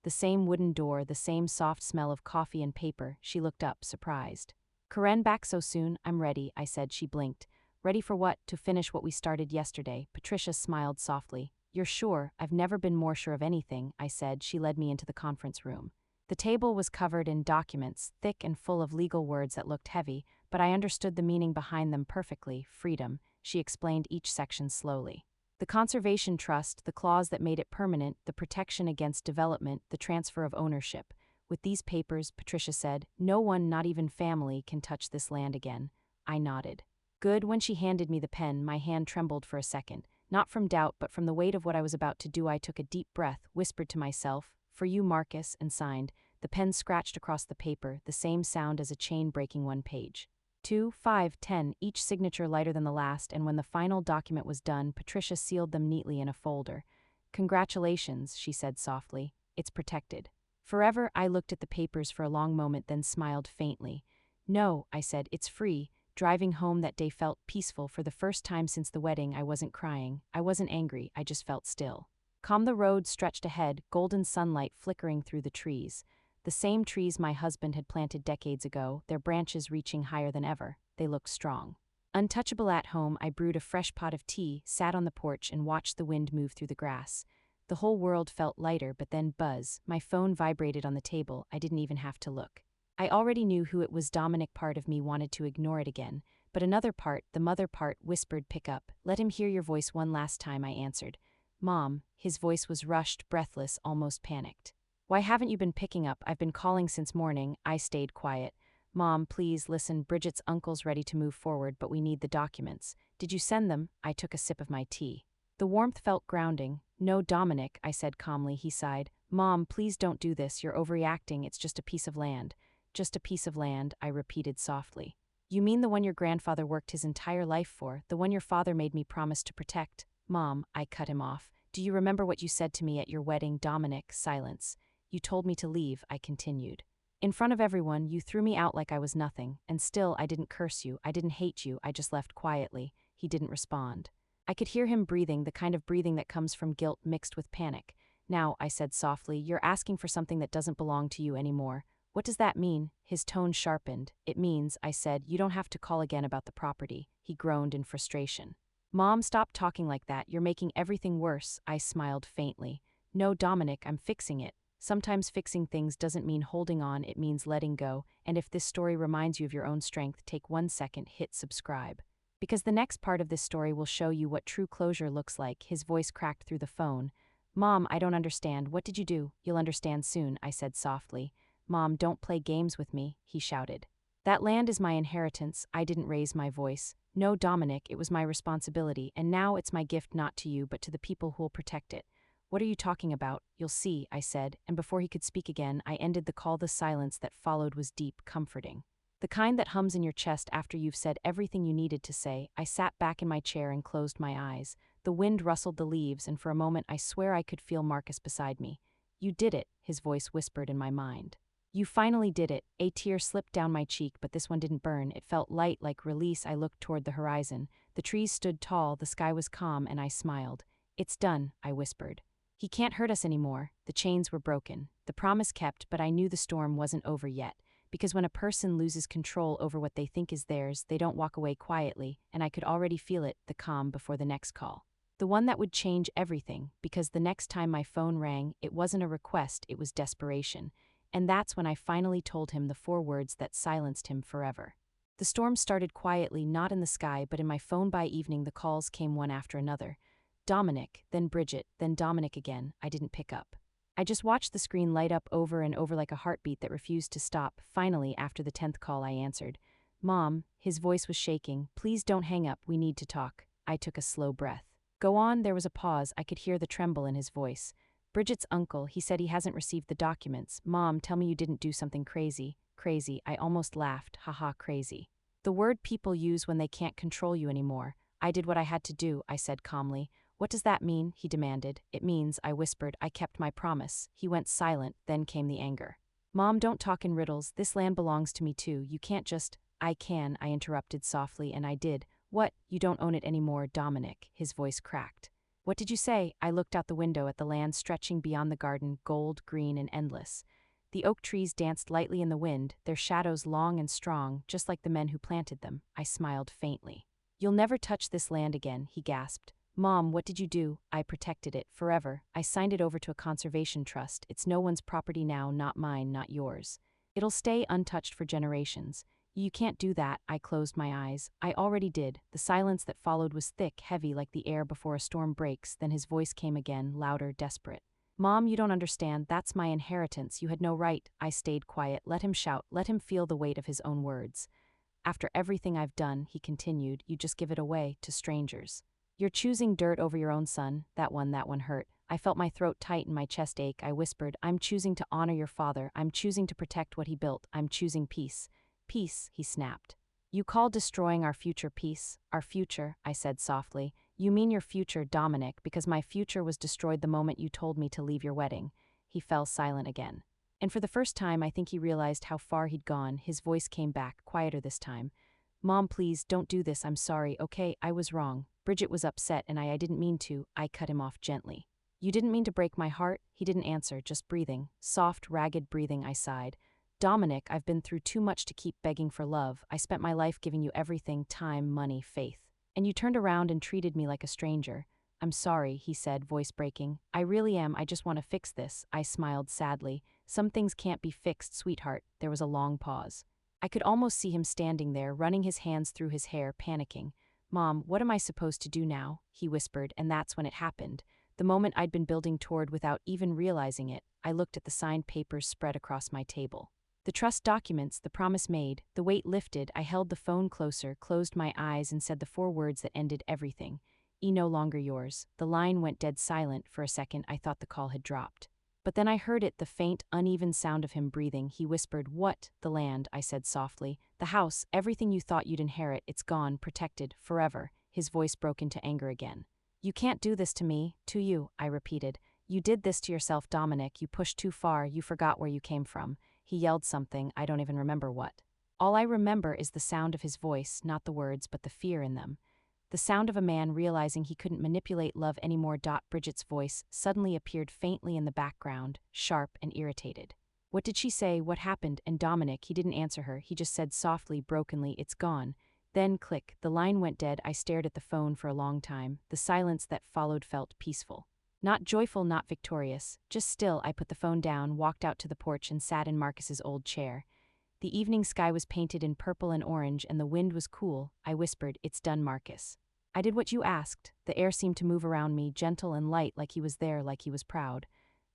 The same wooden door, the same soft smell of coffee and paper. She looked up, surprised. "Karen, back so soon?" "I'm ready," I said. She blinked. "Ready for what?" "To finish what we started yesterday." Patricia smiled softly. "You're sure?" "I've never been more sure of anything," I said. She led me into the conference room. The table was covered in documents, thick and full of legal words that looked heavy, but I understood the meaning behind them perfectly. Freedom. She explained each section slowly. The conservation trust, the clause that made it permanent, the protection against development, the transfer of ownership. "With these papers," Patricia said, "no one, not even family, can touch this land again." I nodded. "Good." When she handed me the pen, my hand trembled for a second, not from doubt but from the weight of what I was about to do. I took a deep breath, whispered to myself, "For you, Marcus," and signed. The pen scratched across the paper, the same sound as a chain breaking one page. 2, 5, 10, each signature lighter than the last, and when the final document was done, Patricia sealed them neatly in a folder. "Congratulations," she said softly. "It's protected." "Forever?" I looked at the papers for a long moment, then smiled faintly. "No," I said, "it's free." Driving home that day felt peaceful. For the first time since the wedding, I wasn't crying. I wasn't angry. I just felt still. Calm. The road stretched ahead, golden sunlight flickering through the trees. The same trees my husband had planted decades ago, their branches reaching higher than ever. They looked strong. Untouchable. At home, I brewed a fresh pot of tea, sat on the porch, and watched the wind move through the grass. The whole world felt lighter, but then buzz. My phone vibrated on the table. I didn't even have to look. I already knew who it was. Dominic. Part of me wanted to ignore it again, but another part, the mother part, whispered, "Pick up. Let him hear your voice one last time." I answered. "Mom." His voice was rushed, breathless, almost panicked. "Why haven't you been picking up? I've been calling since morning." I stayed quiet. "Mom, please listen. Bridget's uncle's ready to move forward, but we need the documents." "Did you send them?" I took a sip of my tea. The warmth felt grounding. "No, Dominic," I said calmly. He sighed. "Mom, please don't do this. You're overreacting. It's just a piece of land." "Just a piece of land," I repeated softly. "You mean the one your grandfather worked his entire life for, the one your father made me promise to protect?" "Mom," I cut him off. "Do you remember what you said to me at your wedding?" Dominic. Silence. "You told me to leave," I continued. "In front of everyone, you threw me out like I was nothing, and still I didn't curse you, I didn't hate you, I just left quietly." He didn't respond. I could hear him breathing, the kind of breathing that comes from guilt mixed with panic. "Now," I said softly, "you're asking for something that doesn't belong to you anymore." "What does that mean?" His tone sharpened. "It means," I said, "you don't have to call again about the property." He groaned in frustration. "Mom, stop talking like that. You're making everything worse." I smiled faintly. "No, Dominic, I'm fixing it. Sometimes fixing things doesn't mean holding on, it means letting go. And if this story reminds you of your own strength, take 1 second, hit subscribe. Because the next part of this story will show you what true closure looks like." His voice cracked through the phone. "Mom, I don't understand. What did you do?" "You'll understand soon," I said softly. "Mom, don't play games with me," he shouted. "That land is my inheritance." I didn't raise my voice. "No, Dominic, it was my responsibility, and now it's my gift, not to you, but to the people who'll protect it." "What are you talking about?" "You'll see," I said, and before he could speak again, I ended the call. The silence that followed was deep, comforting. The kind that hums in your chest after you've said everything you needed to say. I sat back in my chair and closed my eyes. The wind rustled the leaves, and for a moment I swear I could feel Marcus beside me. "You did it," his voice whispered in my mind. "You finally did it." A tear slipped down my cheek, but this one didn't burn. It felt light, like release. I looked toward the horizon. The trees stood tall, the sky was calm, and I smiled. "It's done," I whispered. He can't hurt us anymore. The chains were broken. The promise kept, but I knew the storm wasn't over yet. Because when a person loses control over what they think is theirs, they don't walk away quietly, and I could already feel it, the calm before the next call. The one that would change everything, because the next time my phone rang, it wasn't a request, it was desperation. And that's when I finally told him the 4 words that silenced him forever. The storm started quietly, not in the sky, but in my phone. By evening, the calls came one after another. Dominic, then Bridget, then Dominic again. I didn't pick up. I just watched the screen light up over and over like a heartbeat that refused to stop. Finally, after the 10th call, I answered. Mom, his voice was shaking. Please don't hang up, we need to talk. I took a slow breath. Go on. There was a pause. I could hear the tremble in his voice. Bridget's uncle, he said he hasn't received the documents. Mom, tell me you didn't do something crazy. Crazy, I almost laughed. Haha, crazy. The word people use when they can't control you anymore. I did what I had to do, I said calmly. What does that mean? He demanded. It means, I whispered, I kept my promise. He went silent, then came the anger. Mom, don't talk in riddles. This land belongs to me too. You can't just. I can, I interrupted softly, and I did. What? You don't own it anymore, Dominic. His voice cracked. What did you say? I looked out the window at the land stretching beyond the garden, gold, green, and endless. The oak trees danced lightly in the wind, their shadows long and strong, just like the men who planted them. I smiled faintly. You'll never touch this land again, he gasped. Mom, what did you do? I protected it, forever. I signed it over to a conservation trust. It's no one's property now, not mine, not yours. It'll stay untouched for generations. You can't do that, I closed my eyes. I already did. The silence that followed was thick, heavy like the air before a storm breaks. Then his voice came again, louder, desperate. Mom, you don't understand. That's my inheritance. You had no right. I stayed quiet. Let him shout. Let him feel the weight of his own words. After everything I've done, he continued, you just give it away to strangers. You're choosing dirt over your own son. That one hurt. I felt my throat tight and my chest ache. I whispered, I'm choosing to honor your father. I'm choosing to protect what he built. I'm choosing peace. Peace, he snapped. You call destroying our future peace? Our future, I said softly. You mean your future, Dominic, because my future was destroyed the moment you told me to leave your wedding. He fell silent again. And for the first time, I think he realized how far he'd gone. His voice came back, quieter this time. Mom, please, don't do this. I'm sorry, okay? I was wrong. Bridget was upset and I didn't mean to. I cut him off gently. You didn't mean to break my heart? He didn't answer, just breathing. Soft, ragged breathing, I sighed. Dominic, I've been through too much to keep begging for love. I spent my life giving you everything, time, money, faith. And you turned around and treated me like a stranger. I'm sorry, he said, voice breaking. I really am. I just want to fix this. I smiled sadly. Some things can't be fixed, sweetheart. There was a long pause. I could almost see him standing there, running his hands through his hair, panicking. Mom, what am I supposed to do now? He whispered, and that's when it happened. The moment I'd been building toward without even realizing it. I looked at the signed papers spread across my table. The trust documents, the promise made, the weight lifted. I held the phone closer, closed my eyes, and said the 4 words that ended everything. No longer yours. The line went dead silent. For a second, I thought the call had dropped. But then I heard it, the faint, uneven sound of him breathing. He whispered, What? The land, I said softly. The house, everything you thought you'd inherit, it's gone, protected, forever. His voice broke into anger again. You can't do this to me, to you, I repeated. You did this to yourself, Dominic. You pushed too far. You forgot where you came from. He yelled something, I don't even remember what. All I remember is the sound of his voice, not the words, but the fear in them. The sound of a man realizing he couldn't manipulate love anymore. Bridget's voice suddenly appeared faintly in the background, sharp and irritated. What did she say? What happened? And Dominic, he didn't answer her. He just said softly, brokenly, it's gone. Then, click, the line went dead. I stared at the phone for a long time. The silence that followed felt peaceful. Not joyful, not victorious. Just still. I put the phone down, walked out to the porch, and sat in Marcus's old chair. The evening sky was painted in purple and orange, and the wind was cool. I whispered, It's done, Marcus. I did what you asked. The air seemed to move around me, gentle and light, like he was there, like he was proud.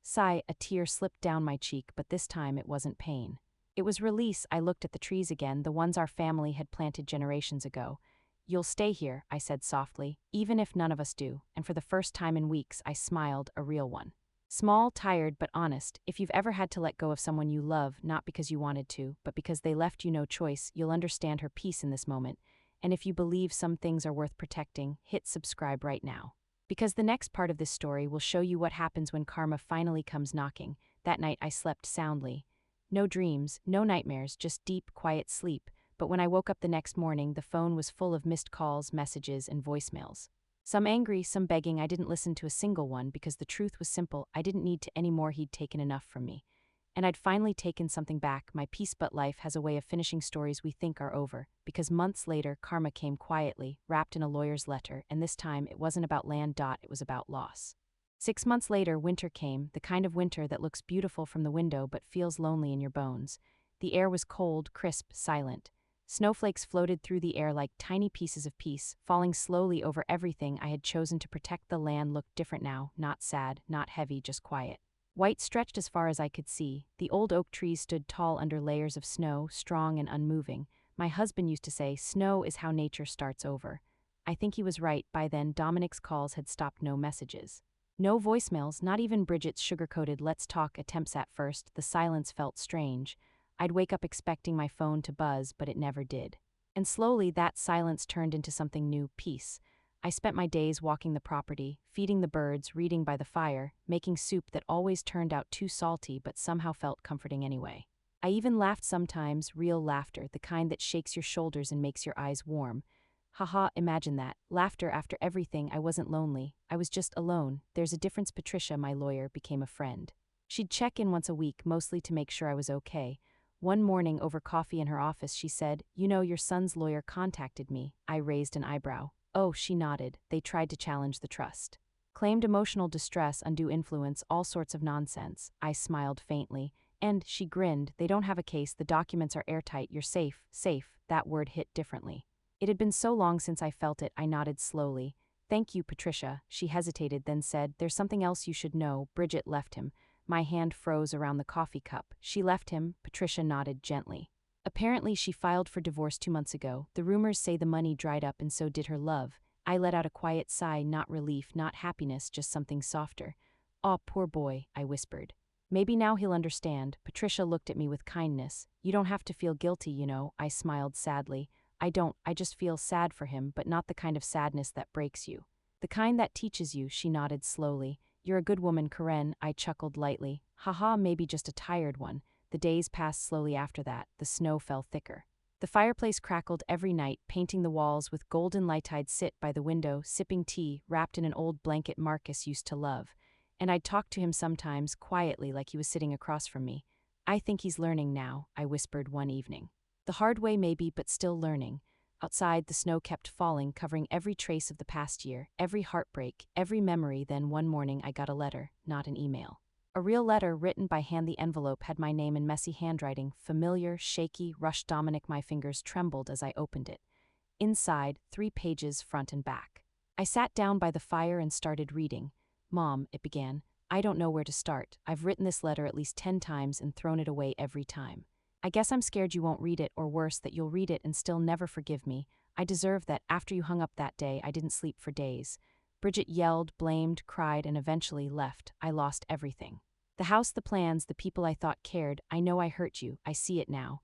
Sigh, a tear slipped down my cheek, but this time it wasn't pain. It was release. I looked at the trees again, the ones our family had planted generations ago. You'll stay here, I said softly, even if none of us do, and for the first time in weeks I smiled, a real one. Small, tired, but honest. If you've ever had to let go of someone you love, not because you wanted to, but because they left you no choice, you'll understand her peace in this moment. And if you believe some things are worth protecting, hit subscribe right now. Because the next part of this story will show you what happens when karma finally comes knocking. That night I slept soundly. No dreams, no nightmares, just deep, quiet sleep. But when I woke up the next morning, the phone was full of missed calls, messages, and voicemails. Some angry, some begging. I didn't listen to a single one because the truth was simple. I didn't need to any more. He'd taken enough from me. And I'd finally taken something back, my peace. But life has a way of finishing stories we think are over, because months later, karma came quietly, wrapped in a lawyer's letter, and this time it wasn't about land. It was about loss. 6 months later, winter came, the kind of winter that looks beautiful from the window but feels lonely in your bones. The air was cold, crisp, silent. Snowflakes floated through the air like tiny pieces of peace, falling slowly over everything I had chosen to protect. The land looked different now, not sad, not heavy, just quiet. White stretched as far as I could see. The old oak trees stood tall under layers of snow, strong and unmoving. My husband used to say, "Snow is how nature starts over." I think he was right. By then, Dominic's calls had stopped. No messages. No voicemails, not even Bridget's sugar-coated "let's talk" attempts. At first, the silence felt strange. I'd wake up expecting my phone to buzz, but it never did. And slowly, that silence turned into something new: peace. I spent my days walking the property, feeding the birds, reading by the fire, making soup that always turned out too salty but somehow felt comforting anyway. I even laughed sometimes, real laughter, the kind that shakes your shoulders and makes your eyes warm. Haha, imagine that. Laughter after everything. I wasn't lonely. I was just alone. There's a difference. Patricia, my lawyer, became a friend. She'd check in once a week, mostly to make sure I was okay. One morning, over coffee in her office, she said, "You know, your son's lawyer contacted me." I raised an eyebrow. "Oh," she nodded. "They tried to challenge the trust. Claimed emotional distress, undue influence, all sorts of nonsense." I smiled faintly. "And," she grinned, "they don't have a case. The documents are airtight. You're safe." Safe, that word hit differently. It had been so long since I felt it. I nodded slowly. "Thank you, Patricia." She hesitated, then said, "There's something else you should know." Bridget left him. My hand froze around the coffee cup. "She left him?" Patricia nodded gently. "Apparently she filed for divorce 2 months ago. The rumors say the money dried up and so did her love." I let out a quiet sigh, not relief, not happiness, just something softer. "Aw, poor boy," I whispered. "Maybe now he'll understand." Patricia looked at me with kindness. "You don't have to feel guilty, you know." I smiled sadly. "I don't, I just feel sad for him, but not the kind of sadness that breaks you. The kind that teaches you." She nodded slowly. "You're a good woman, Karen." I chuckled lightly. "Haha, maybe just a tired one." The days passed slowly after that. The snow fell thicker. The fireplace crackled every night, painting the walls with golden light. I'd sit by the window, sipping tea, wrapped in an old blanket Marcus used to love. And I'd talk to him sometimes, quietly, like he was sitting across from me. "I think he's learning now," I whispered one evening. "The hard way maybe, but still learning." Outside, the snow kept falling, covering every trace of the past year, every heartbreak, every memory. Then one morning I got a letter, not an email. A real letter, written by hand. The envelope had my name in messy handwriting, familiar, shaky, rushed. Dominic. My fingers trembled as I opened it. Inside, 3 pages, front and back. I sat down by the fire and started reading. "Mom," it began, "I don't know where to start. I've written this letter at least 10 times and thrown it away every time. I guess I'm scared you won't read it, or worse, that you'll read it and still never forgive me. I deserve that. After you hung up that day, I didn't sleep for days." Bridget yelled, blamed, cried, and eventually left. I lost everything. The house, the plans, the people I thought cared. "I know I hurt you. I see it now.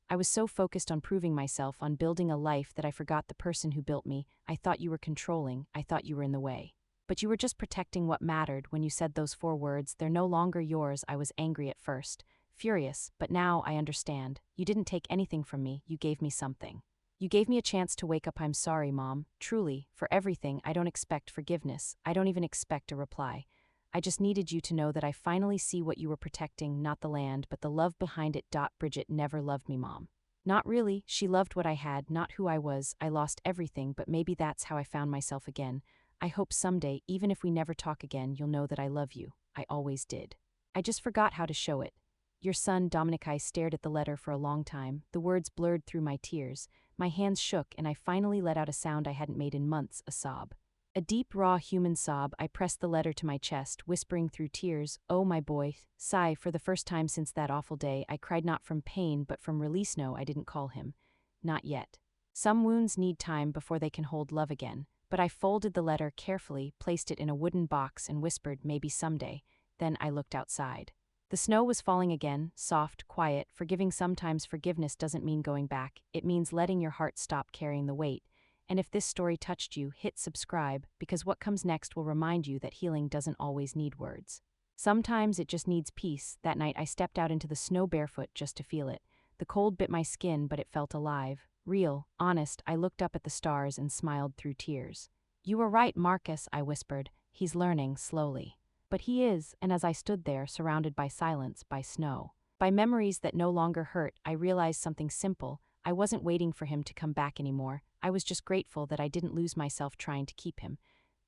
I was so focused on proving myself, on building a life, that I forgot the person who built me. I thought you were controlling. I thought you were in the way. But you were just protecting what mattered." When you said those 4 words, "They're no longer yours," I was angry at first, furious, but now I understand. You didn't take anything from me. You gave me something. You gave me a chance to wake up. I'm sorry, Mom, truly, for everything. I don't expect forgiveness. I don't even expect a reply. I just needed you to know that I finally see what you were protecting, not the land, but the love behind it." Bridget never loved me, Mom. "Not really. She loved what I had, not who I was. I lost everything, but maybe that's how I found myself again. I hope someday, even if we never talk again, you'll know that I love you. I always did. I just forgot how to show it. Your son, Dominic." I stared at the letter for a long time. The words blurred through my tears. My hands shook, and I finally let out a sound I hadn't made in months, a sob. A deep, raw, human sob. I pressed the letter to my chest, whispering through tears, "Oh, my boy." Sigh. For the first time since that awful day, I cried not from pain but from release. No, I didn't call him. Not yet. Some wounds need time before they can hold love again. But I folded the letter carefully, placed it in a wooden box, and whispered, "Maybe someday." Then I looked outside. The snow was falling again, soft, quiet, forgiving. Sometimes forgiveness doesn't mean going back. It means letting your heart stop carrying the weight. And if this story touched you, hit subscribe, because what comes next will remind you that healing doesn't always need words. Sometimes it just needs peace. That night I stepped out into the snow barefoot just to feel it. The cold bit my skin, but it felt alive, real, honest. I looked up at the stars and smiled through tears. You were right, Marcus, I whispered. He's learning, slowly. But he is, and as I stood there, surrounded by silence, by snow, by memories that no longer hurt, I realized something simple. I wasn't waiting for him to come back anymore. I was just grateful that I didn't lose myself trying to keep him.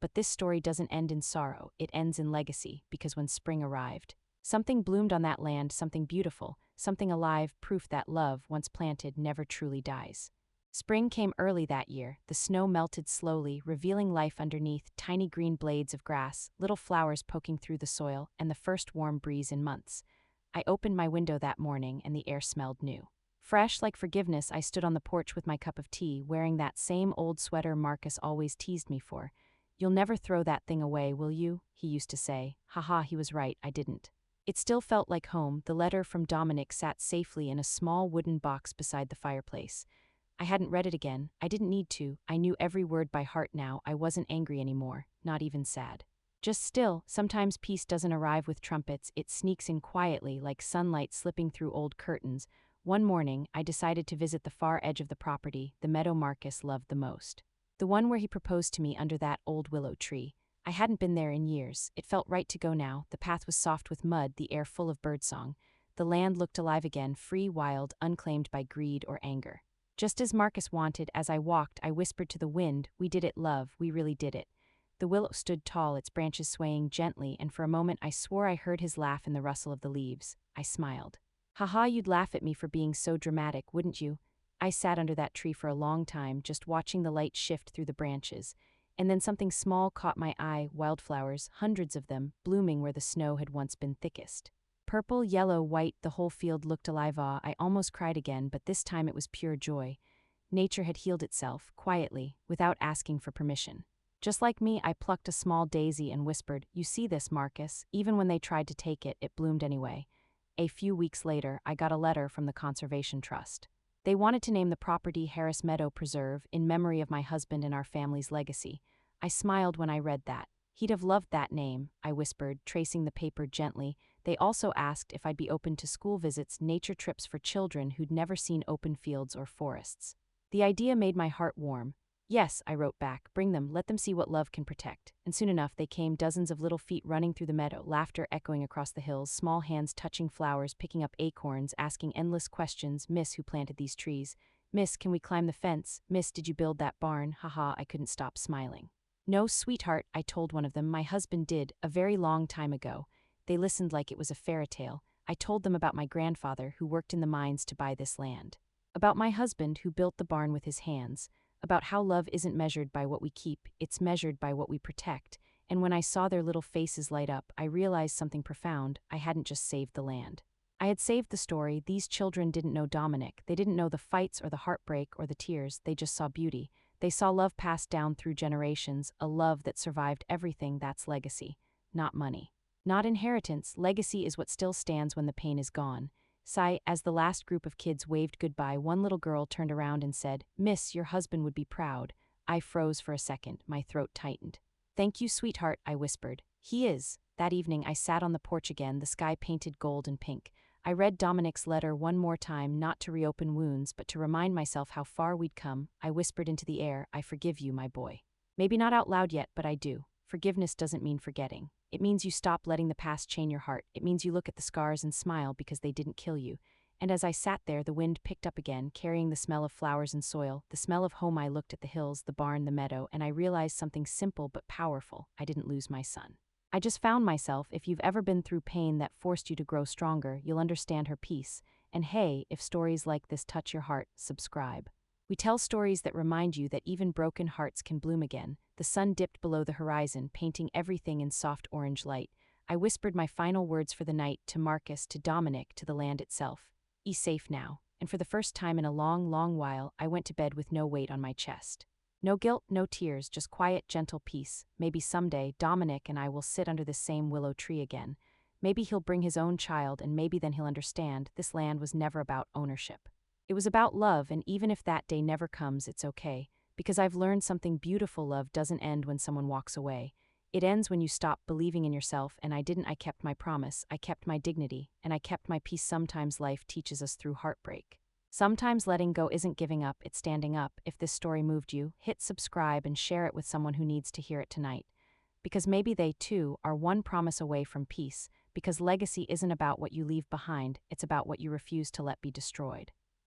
But this story doesn't end in sorrow, it ends in legacy, because when spring arrived, something bloomed on that land, something beautiful, something alive, proof that love, once planted, never truly dies. Spring came early that year. The snow melted slowly, revealing life underneath, tiny green blades of grass, little flowers poking through the soil, and the first warm breeze in months. I opened my window that morning, and the air smelled new. Fresh like forgiveness, I stood on the porch with my cup of tea, wearing that same old sweater Marcus always teased me for. "You'll never throw that thing away, will you?" he used to say. Haha, he was right, I didn't. It still felt like home. The letter from Dominic sat safely in a small wooden box beside the fireplace. I hadn't read it again. I didn't need to. I knew every word by heart now. I wasn't angry anymore, not even sad. Just still. Sometimes peace doesn't arrive with trumpets, it sneaks in quietly, like sunlight slipping through old curtains. One morning, I decided to visit the far edge of the property, the meadow Marcus loved the most. The one where he proposed to me under that old willow tree. I hadn't been there in years. It felt right to go now. The path was soft with mud, the air full of birdsong. The land looked alive again, free, wild, unclaimed by greed or anger. Just as Marcus wanted, as I walked, I whispered to the wind, "We did it, love, we really did it." The willow stood tall, its branches swaying gently, and for a moment I swore I heard his laugh in the rustle of the leaves. I smiled. "Haha, you'd laugh at me for being so dramatic, wouldn't you?" I sat under that tree for a long time, just watching the light shift through the branches. And then something small caught my eye, wildflowers, hundreds of them, blooming where the snow had once been thickest. Purple, yellow, white, the whole field looked alive. I almost cried again, but this time it was pure joy. Nature had healed itself, quietly, without asking for permission. Just like me, I plucked a small daisy and whispered, "You see this, Marcus?" Even when they tried to take it, it bloomed anyway. A few weeks later, I got a letter from the Conservation Trust. They wanted to name the property Harris Meadow Preserve in memory of my husband and our family's legacy. I smiled when I read that. "He'd have loved that name," I whispered, tracing the paper gently. They also asked if I'd be open to school visits, nature trips for children who'd never seen open fields or forests. The idea made my heart warm. "Yes," I wrote back, "bring them, let them see what love can protect." And soon enough they came, dozens of little feet running through the meadow, laughter echoing across the hills, small hands touching flowers, picking up acorns, asking endless questions. "Miss, who planted these trees? Miss, can we climb the fence? Miss, did you build that barn?" Haha, I couldn't stop smiling. "No, sweetheart," I told one of them, "my husband did, a very long time ago." They listened like it was a fairy tale. I told them about my grandfather who worked in the mines to buy this land. About my husband who built the barn with his hands. About how love isn't measured by what we keep, it's measured by what we protect. And when I saw their little faces light up, I realized something profound. I hadn't just saved the land. I had saved the story. These children didn't know Dominic. They didn't know the fights or the heartbreak or the tears. They just saw beauty. They saw love passed down through generations, a love that survived everything. That's legacy, not money. Not inheritance. Legacy is what still stands when the pain is gone. Sigh, as the last group of kids waved goodbye, one little girl turned around and said, "Miss, your husband would be proud." I froze for a second, my throat tightened. "Thank you, sweetheart," I whispered. "He is." That evening I sat on the porch again, the sky painted gold and pink. I read Dominic's letter one more time, not to reopen wounds, but to remind myself how far we'd come. I whispered into the air, "I forgive you, my boy." Maybe not out loud yet, but I do. Forgiveness doesn't mean forgetting. It means you stop letting the past chain your heart. It means you look at the scars and smile because they didn't kill you. And as I sat there, the wind picked up again, carrying the smell of flowers and soil, the smell of home. I looked at the hills, the barn, the meadow, and I realized something simple but powerful. I didn't lose my son. I just found myself. If you've ever been through pain that forced you to grow stronger, you'll understand her peace. And hey, if stories like this touch your heart, subscribe. We tell stories that remind you that even broken hearts can bloom again. The sun dipped below the horizon, painting everything in soft orange light. I whispered my final words for the night, to Marcus, to Dominic, to the land itself. "Be safe now." And for the first time in a long, long while, I went to bed with no weight on my chest. No guilt, no tears, just quiet, gentle peace. Maybe someday, Dominic and I will sit under this same willow tree again. Maybe he'll bring his own child, and maybe then he'll understand this land was never about ownership. It was about love, and even if that day never comes, it's okay. Because I've learned something beautiful. Love doesn't end when someone walks away. It ends when you stop believing in yourself, and I didn't. I kept my promise, I kept my dignity, and I kept my peace. Sometimes life teaches us through heartbreak. Sometimes letting go isn't giving up, it's standing up. If this story moved you, hit subscribe and share it with someone who needs to hear it tonight. Because maybe they, too, are one promise away from peace, because legacy isn't about what you leave behind, it's about what you refuse to let be destroyed.